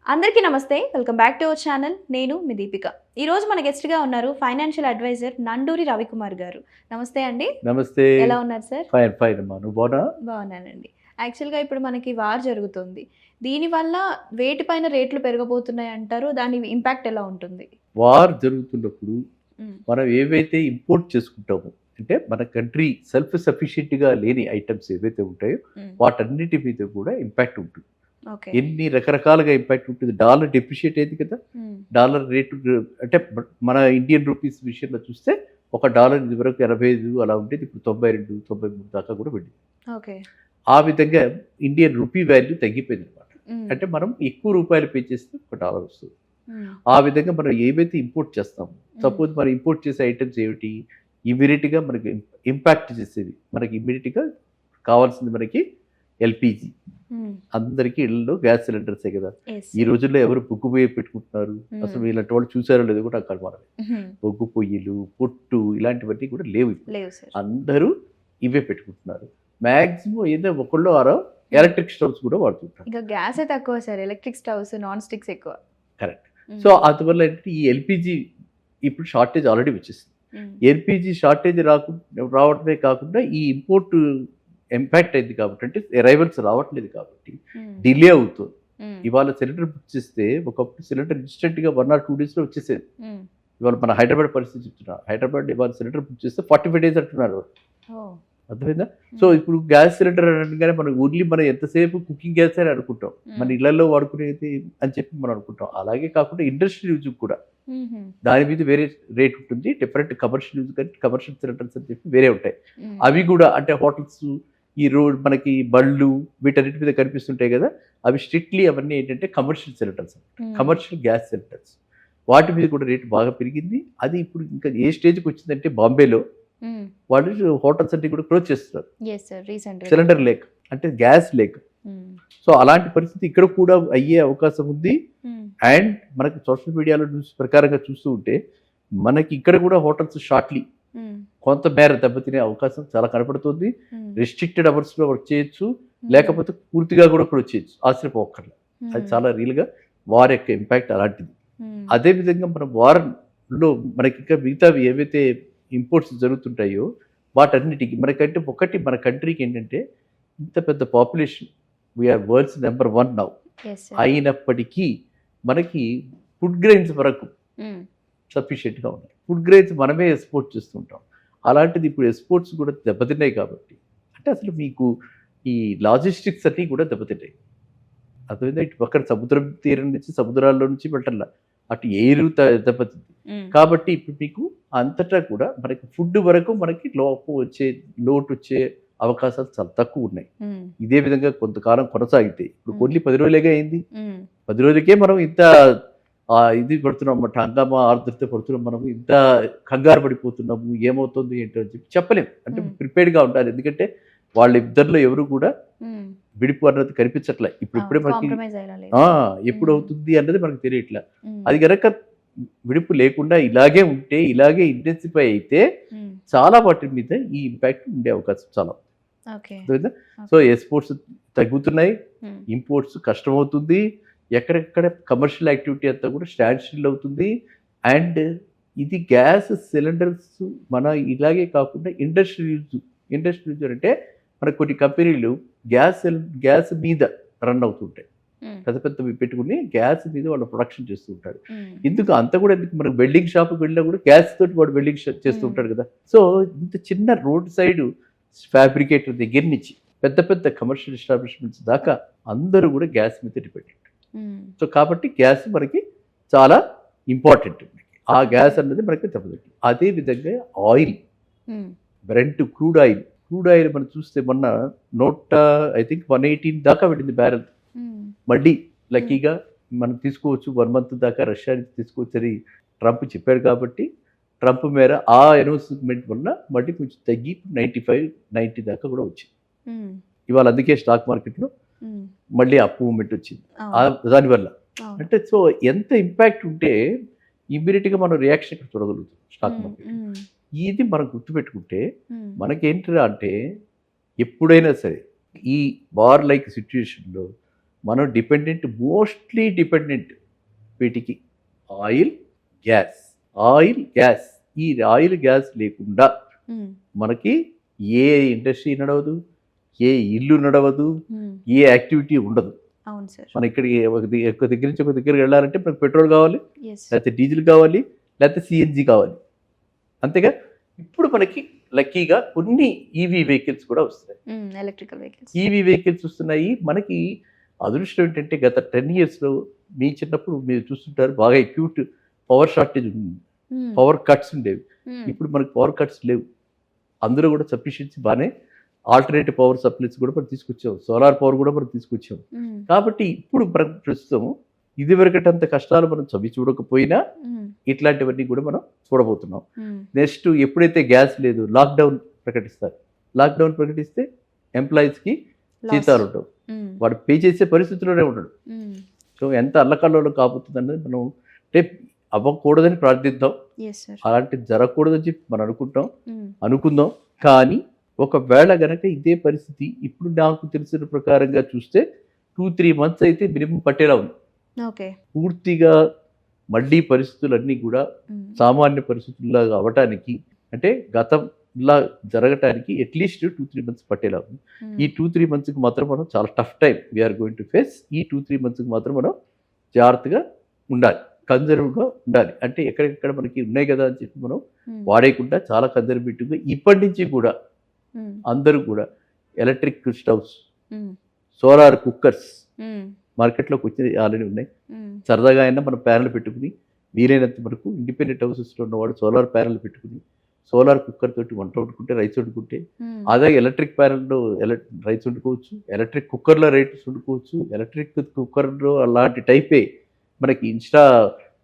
అందరికీ నమస్తే. Welcome back to our channel. నేను మీ దీపిక. ఈరోజు మన గెస్ట్‌గా ఉన్నారు ఫైనాన్షియల్ అడ్వైజర్ నండూరి రవికుమార్ గారు. నమస్తే అండి. నమస్తే. ఎలా ఉన్నారు సార్? ఫైన్ ఫైన్ అమ్మా. నువ్వు బాగున్నావా? బాగున్నానండి. యాక్చువల్‌గా ఇప్పుడు మనకి వార్ జరుగుతుంది. దీనివల్ల వేటిపైన రేట్లు పెరగబోతున్నాయి అంటారు? దాని ఇంపాక్ట్ ఎలా ఉంటుంది? వార్ జరుగుతున్నప్పుడు హ్మ్. మనం ఏవైతే ఇంపోర్ట్ చేసుకుంటామో, అంటే మన కంట్రీ సెల్ఫ్ సఫిషియెంట్‌గా లేని ఐటమ్స్ ఏవైతే ఉంటాయో హ్మ్. వాటన్నిటి మీద కూడా ఇంపాక్ట్ ఉంటుంది. ఓకే. ఎన్ని రకరకాలుగా ఇంపాక్ట్ ఉంటుంది. డాలర్ డెప్రిషియేట్ అయింది కదా! హ్మ్. డాలర్ రేటు అంటే మన ఇండియన్ రూపీస్ విషయంలో చూస్తే ఒక డాలర్ ఇదివరకు 85 అలా ఉండేది. ఇప్పుడు 92, 93 దాకా కూడా వెళ్ళింది. ఓకే. ఆ విధంగా ఇండియన్ రూపీ వాల్యూ తగ్గిపోయిందనమాట. హ్మ్. అంటే మనం ఎక్కువ రూపాయలు పే చేస్తే ఒక డాలర్ వస్తుంది. హ్మ్. ఆ విధంగా మనం ఏవైతే ఇంపోర్ట్ చేస్తామో, సపోజ్ మనం ఇంపోర్ట్ చేసే ఐటమ్స్ ఏమిటి, ఇమ్మీడియట్‌గా మనకి ఇంపాక్ట్ చేసేవి. మనకి ఇమ్మీడియట్‌గా కావాల్సింది మనకి ఎల్‌పీజీ. హ్మ్. అందరికీ ఇళ్ళలో గ్యాస్ సిలిండర్సే కదా! యెస్. ఈ రోజుల్లో ఎవరు బొగ్గు పొయ్యి పెట్టుకుంటున్నారు? అసలు ఇలాంటి వాళ్ళు చూసారో లేదో కూడా నాకు అనుమానమే. హ్మ్. బొగ్గు పొయ్యిలు, పొట్టు ఇలాంటివన్నీ కూడా లేవు ఇప్పుడు. లేవు సార్. అందరూ ఇవే పెట్టుకుంటున్నారు. మాక్సిమం ఏదో ఒకళ్ళో ఆరో ఎలక్ట్రిక్ స్టవ్స్ కూడా వాడుతుంటారు. ఇంకా గ్యాసే తక్కువ sir. Electric stoves, non sticks ఎక్కువ. కరెక్ట్. హ్మ్. సో అందువల్ల ఏంటంటే ఈ ఎల్‌పీజీ ఇప్పుడు షార్టేజ్ ఆల్రెడీ వచ్చేసింది. హ్మ్. ఎల్‌పీజీ షార్టేజ్ రావడమే కాకుండా ఈ ఇంపోర్ట్ ఇంపాక్ట్ అయింది కాబట్టి, అంటే అరైవల్స్ రావట్లేదు కాబట్టి హ్మ్. డిలే అవుతుంది. హ్మ్. ఇవాళ సిలిండర్ బుక్ చేస్తే ఒకప్పుడు సిలిండర్ ఇన్స్టెంట్‌గా 1 ఆర్ 2 డేస్‌లో వచ్చేసేది. హ్మ్. ఇవాళ మన హైదరాబాద్ పరిస్థితి చెప్తున్నా. హైదరాబాద్ ఇవాళ సిలిండర్ బుక్ చేస్తే 45 డేస్ అంటున్నారు. ఓహ్! అర్థమైందా? సో ఇప్పుడు గ్యాస్ సిలిండర్ అనగానే మనం ఓన్లీ మనం ఎంతసేపు కుకింగ్ గ్యాస్ అని అనుకుంటాం. మన ఇళ్లలో వాడుకునేది అని చెప్పి మనం అనుకుంటాం. అలాగే కాకుండా ఇండస్ట్రియల్ యూజ్‌కి కూడా హుహు. దాని మీద వేరే రేట్ ఉంటుంది. డిఫరెంట్ కమర్షియల్ యూజ్ కానీ కమర్షియల్ సిలిండర్స్ అని చెప్పి వేరే ఉంటాయి. హ్మ్. అవి కూడా అంటే హోటల్స్, ఈ రోడ్ మనకి బళ్ళు వీటన్నిటి మీద కనిపిస్తుంటాయి కదా! అవి స్ట్రిక్ట్‌లీ అవన్నీ ఏంటంటే కమర్షియల్ సిలిండర్స్. హ్మ్. Commercial gas cylinders. వాటి మీద కూడా రేట్ బాగా పెరిగింది. అది ఇప్పుడు ఇంకా ఏ స్టేజ్‌కి వచ్చిందంటే బాంబేలో హ్మ్. వాళ్ళు హోటల్స్ అన్ని కూడా క్లోజ్ చేస్తున్నారు. Yes sir. రీసెంట్‌గా. సిలిండర్ లేక. అంటే గ్యాస్ లేక. హ్మ్. సో అలాంటి పరిస్థితి ఇక్కడ కూడా అయ్యే అవకాశం ఉంది. హ్మ్. అండ్ మనకి సోషల్ మీడియాలో న్యూస్ ప్రకారంగా చూస్తూ ఉంటే మనకి ఇక్కడ కూడా హోటల్స్ షార్ట్‌లీ హ్మ్. కొంత మేర దెబ్బతినే అవకాశం చాలా కనపడుతుంది. హ్మ్. రెస్ట్రిక్టెడ్ అవర్స్‌లో వర్క్ చేయొచ్చు. హ్మ్. లేకపోతే పూర్తిగా కూడా క్లోజ్ చేయొచ్చు. ఆశ్చర్యపోక్కర్లేదు. అది హ్మ్. చాలా రియల్‌గా వార్ యొక్క ఇంపాక్ట్ అలాంటిది. హ్మ్. అదే విధంగా మనం వార్‌లో మనకి ఇంకా మిగతావి ఏవైతే ఇంపోర్ట్స్ జరుగుతుంటాయో వాటన్నిటికి మనకంటే ఒకటి మన కంట్రీకి ఏంటంటే ఇంత పెద్ద population. We are world's number 1 now. Yes sir. అయినప్పటికీ మనకి ఫుడ్ గ్రెయిన్స్ వరకు హ్మ్. సఫిషియెంట్‌గా ఉన్నాయి. ఫుడ్ గ్రెయిన్స్ మనమే ఎక్స్‌పోర్ట్ చేస్తుంటాం. అలాంటిది ఇప్పుడు ఎక్స్‌పోర్ట్స్ కూడా దెబ్బతిన్నాయి కాబట్టి, అంటే అసలు మీకు ఈ లాజిస్టిక్స్ అన్నీ కూడా దెబ్బతిన్నాయి. అర్థమైందా? ఇటు పక్కన సముద్రం తీరం నుంచి సముద్రాల్లో నుంచి వెళ్ళటంలా. అటు ఎయిరు దెబ్బతింది. హ్మ్. కాబట్టి ఇప్పుడు మీకు అంతటా కూడా మనకి ఫుడ్ వరకు మనకి లోటొచ్చే అవకాశాలు చాలా తక్కువున్నాయి. హ్మ్. ఇదే విధంగా కొంతకాలం కొనసాగితే ఇప్పుడు ఓన్లీ 10 రోజులేగా అయింది. హ్మ్. 10 రోజులకే మనం ఇంత ఇది పడుతున్నాం అన్నమాట. హంగామా ఆర్ద్రత పడుతున్నాం. మనం ఇంత కంగారు పడిపోతున్నాము. ఏమవుతుంది ఏంటో అని చెప్పి చెప్పలేం. అంటే హ్మ్. ప్రిపేర్డ్‌గా ఉండాలి. ఎందుకంటే వాళ్ళిద్దరిలో ఎవరు కూడా హ్మ్. విడిపు అన్నది కనిపించట్లే. ఇప్పుడిప్పుడే అవును. మనకి కాంప్రమైజ్ అయ్యేలా లేదు. ఎప్పుడవుతుంది అన్నది మనకు తెలియట్లే. హ్మ్. అది గనక విడుపు లేకుండా ఇలాగే ఉంటే, ఇలాగే ఇంటెన్సిఫై అయితే హ్మ్. చాలా వాటి మీద ఈ ఇంపాక్ట్ ఉండే అవకాశం చాలా ఉంది. ఓకే. అర్థమైందా? ఓకే. సో ఎక్స్‌పోర్ట్స్ తగ్గుతున్నాయి. హ్మ్. ఇంపోర్ట్స్ కష్టమవుతుంది. ఎక్కడెక్కడ కమర్షియల్ యాక్టివిటీ అంతా కూడా స్టాండ్ స్టిల్ అవుతుంది. అండ్ ఇది గ్యాస్ సిలిండర్స్ మన ఇలాగే కాకుండా ఇండస్ట్రియల్ యూజ్ అంటే మనకు కొన్ని కంపెనీలు గ్యాస్ మీద రన్ అవుతుంటాయి. హ్మ్. పెద్ద పెద్దవి పెట్టుకుని గ్యాస్ మీద వాళ్ళు ప్రొడక్షన్ చేస్తూ ఉంటారు. హ్మ్. ఎందుకు అంత కూడా ఎందుకు మనకు వెల్డింగ్ షాప్‌కి వెళ్ళినా కూడా గ్యాస్ తోటి వాడు వెల్డింగ్ చేస్తూ ఉంటాడు కదా! సో ఇంత చిన్న రోడ్ సైడ్ ఫ్యాబ్రికేటర్ దగ్గర నుంచి పెద్ద పెద్ద కమర్షియల్ ఎస్టాబ్లిష్మెంట్స్ దాకా అందరూ కూడా గ్యాస్ మీద డిపెండెంట్. హ్మ్. సో కాబట్టి గ్యాస్ మనకి చాలా ఇంపార్టెంట్. ఆ గ్యాస్ అన్నది మనకి దెబ్బతింటుంది. అదే విధంగా ఆయిల్, హ్మ్. Crude oil. క్రూడ్ ఆయిల్ మనం చూస్తే మొన్న ఐ థింక్ 118 దాకా వెళ్ళింది బ్యారెల్. హ్మ్. మళ్ళీ లక్కీగా మనం తీసుకోవచ్చు 1 మంత్ దాకా రష్యా నుంచి తీసుకోవచ్చని ట్రంప్ చెప్పాడు కాబట్టి, ట్రంప్ మేర ఆ అనౌన్స్‌మెంట్ వల్ల మళ్ళీ కొంచెం తగ్గి 95, 90 దాకా కూడా వచ్చింది. హ్మ్. ఇవాళ అందుకే స్టాక్ మార్కెట్‌లో హ్మ్. మళ్ళీ అప్ మూవ్‌మెంట్ వచ్చింది. అవును. దానివల్ల. అవును. అంటే సో ఎంత ఇంపాక్ట్ ఉంటే ఇమ్మీడియేట్‌గా మనం రియాక్షన్ ఇక్కడ చూడగలుగుతాం స్టాక్ హ్మ్. మార్కెట్. హ్మ్. ఇది మనం గుర్తుపెట్టుకుంటే హ్మ్. మనకేంటిరా అంటే ఎప్పుడైనా సరే ఈ వార్ లైక్ సిట్యుయేషన్‌లో మనం మోస్ట్లీ డిపెండెంట్ వీటికి ఆయిల్ గ్యాస్. ఈ ఆయిల్ గ్యాస్ లేకుండా మనకి ఏ ఇండస్ట్రీ నడవదు, ఏ ఇల్లు నడవదు, ఏ యాక్టివిటీ ఉండదు. అవును సార్. మన ఇక్కడికి ఒక దగ్గర నుంచి ఒక దగ్గరికి వెళ్ళాలంటే మనకు పెట్రోల్ కావాలి, ఎస్. లేకపోతే డీజిల్ కావాలి, లేకపోతే సిఎన్జి కావాలి. అంతేగా ఇప్పుడు మనకి లక్కీగా కొన్ని ఈవీ వెహికల్స్ కూడా వస్తున్నాయి. Electrical vehicles. ఈవీ వెహికల్స్ వస్తున్నాయి. మనకి అదృష్టం ఏంటంటే గత 10 yearsలో మీ చిన్నప్పుడు మీరు చూస్తుంటారు బాగా అక్యూట్ పవర్ షార్టేజ్ ఉంది, పవర్ కట్స్ ఉండేవి. ఇప్పుడు మనకి పవర్ కట్స్ లేవు. అందులో కూడా సఫిషియన్సీ బాగానే ఆల్టర్నేటివ్ పవర్ సప్లైస్ కూడా మనం తీసుకొచ్చాం, సోలార్ పవర్ కూడా మనం తీసుకొచ్చాం. కాబట్టి ఇప్పుడు ప్రస్తుతం ఇదివరకటంత కష్టాలు మనం చవి చూడకపోయినా ఇట్లాంటివన్నీ కూడా మనం చూడబోతున్నాం. నెక్స్ట్ ఎప్పుడైతే గ్యాస్ లేదు లాక్డౌన్ ప్రకటిస్తారు. లాక్డౌన్ ప్రకటిస్తే ఎంప్లాయీస్కి జీతాలు ఉండవు, వాడు పే చేసే పరిస్థితిలోనే ఉండడు. సో ఎంత అల్లకల్లోలం కాబోతుంది అన్నది మనం అంటే అవ్వకూడదని ప్రార్థిద్దాం. అలాంటిది జరగకూడదని చెప్పి మనం అనుకుందాం. కానీ ఒకవేళ గనక ఇదే పరిస్థితి ఇప్పుడు నాకు తెలిసిన ప్రకారంగా చూస్తే 2-3 months అయితే మినిమం పట్టేలా ఉంది. పూర్తిగా మళ్ళీ పరిస్థితులన్నీ కూడా సామాన్య పరిస్థితుల్లాగా అవ్వటానికి అంటే గతంలా జరగటానికి అట్లీస్ట్ 2-3 months పట్టేలా ఉంది. ఈ 2-3 monthsకి మాత్రం మనం చాలా tough time we are going to face. ఈ 2-3 monthsకి మాత్రం మనం జాగ్రత్తగా ఉండాలి, కన్జర్వ్గా ఉండాలి. అంటే ఎక్కడెక్కడ మనకి ఉన్నాయి కదా అని చెప్పి మనం వాడేయకుండా చాలా కన్జర్వేటివ్గా ఇప్పటి నుంచి కూడా అందరూ కూడా ఎలక్ట్రిక్ స్టవ్స్, సోలార్ కుక్కర్స్ మార్కెట్లోకి వచ్చి ఆల్రెడీ ఉన్నాయి. సరదాగా అయినా మనం ప్యానల్ పెట్టుకుని వీలైనంత వరకు ఇండిపెండెంట్ హౌసెస్లో ఉన్నవాడు సోలార్ ప్యానల్ పెట్టుకుని సోలార్ కుక్కర్ తోటి వంట వండుకుంటే, రైస్ వండుకుంటే అదే ఎలక్ట్రిక్ ప్యానల్లో రైస్ వండుకోవచ్చు, ఎలక్ట్రిక్ కుక్కర్లో రైస్ వండుకోవచ్చు. ఎలక్ట్రిక్ కుక్కర్లో అలాంటి టైపే మనకి ఇన్స్టా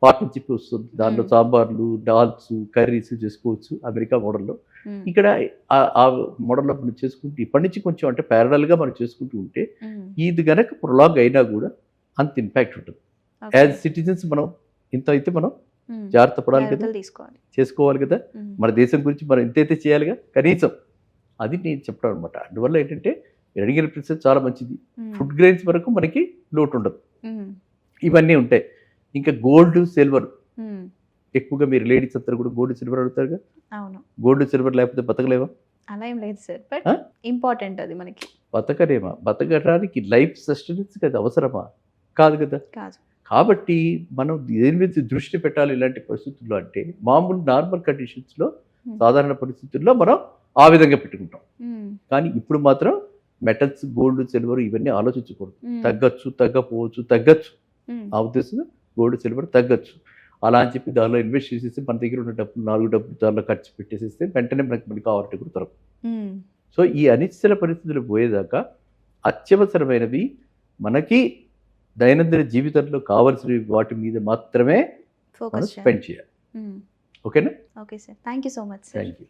పార్ట్ అని చెప్పి వస్తుంది. దాంట్లో సాంబార్లు, డాల్స్, కర్రీస్ చేసుకోవచ్చు అమెరికా మోడల్లో. ఇక్కడ ఆ మోడల్లో మనం చేసుకుంటూ ఇప్పటి నుంచి కొంచెం అంటే ప్యారలల్గా మనం చేసుకుంటూ ఉంటే ఇది గనక ప్రొలాంగ్ అయినా కూడా అంత ఇంపాక్ట్ ఉంటుంది. యాజ్ సిటిజన్స్ మనం ఇంత అయితే మనం జాగ్రత్త పడాలి కదా, చేసుకోవాలి కదా. మన దేశం గురించి మనం ఇంతైతే చేయాలిగా కనీసం. అది నేను చెప్పడం అనమాట. అందువల్ల ఏంటంటే అడిగిన ప్రశ్న చాలా మంచిది. ఫుడ్ గ్రెయిన్స్ వరకు మనకి లోటు ఉండదు, ఇవన్నీ ఉంటాయి. ఇంకా గోల్డ్, సిల్వర్ ఎక్కువగా మీరు లేడీస్ అందరూ కూడా గోల్డ్, సిల్వర్ అడుగుతారుగా. గోల్డ్, సిల్వర్ లేకపోతే బతకలేవా? అలా ఏం లేదు సార్, బట్ ఇంపార్టెంట్ అది మనకి. బతకలేమా? బతకడానికి లైఫ్ సస్టెనెన్స్ కదా అవసరమా? కాదు కదా. కాబట్టి మనం దేని మీద దృష్టి పెట్టాలి ఇలాంటి పరిస్థితుల్లో అంటే మామూలు నార్మల్ కండిషన్స్లో సాధారణ పరిస్థితుల్లో మనం ఆ విధంగా పెట్టుకుంటాం. కానీ ఇప్పుడు మాత్రం మెటల్స్, గోల్డ్, సిల్వర్ ఇవన్నీ ఆలోచించకూడదు. తగ్గచ్చు, తగ్గచ్చు. ఆ ఉద్దేశంలో గోల్డ్, సిల్వర్ తగ్గచ్చు. అలా అని చెప్పి దానిలో ఇన్వెస్ట్ చేసేసి మన దగ్గర ఉన్న డబ్బులు 4 డబ్బులు దానిలో ఖర్చు పెట్టేసేస్తే వెంటనే మనకి మళ్ళీ కావాలంటే కూడా దొరకదు. సో ఈ అనిశ్చిత పరిస్థితులు పోయేదాకా అత్యవసరమైనవి మనకి దైనందిన జీవితంలో కావాల్సిన వాటి మీద మాత్రమే మనం స్పెండ్ చేయాలి. ఓకేనా? Okay sir, thank you so much. Thank you.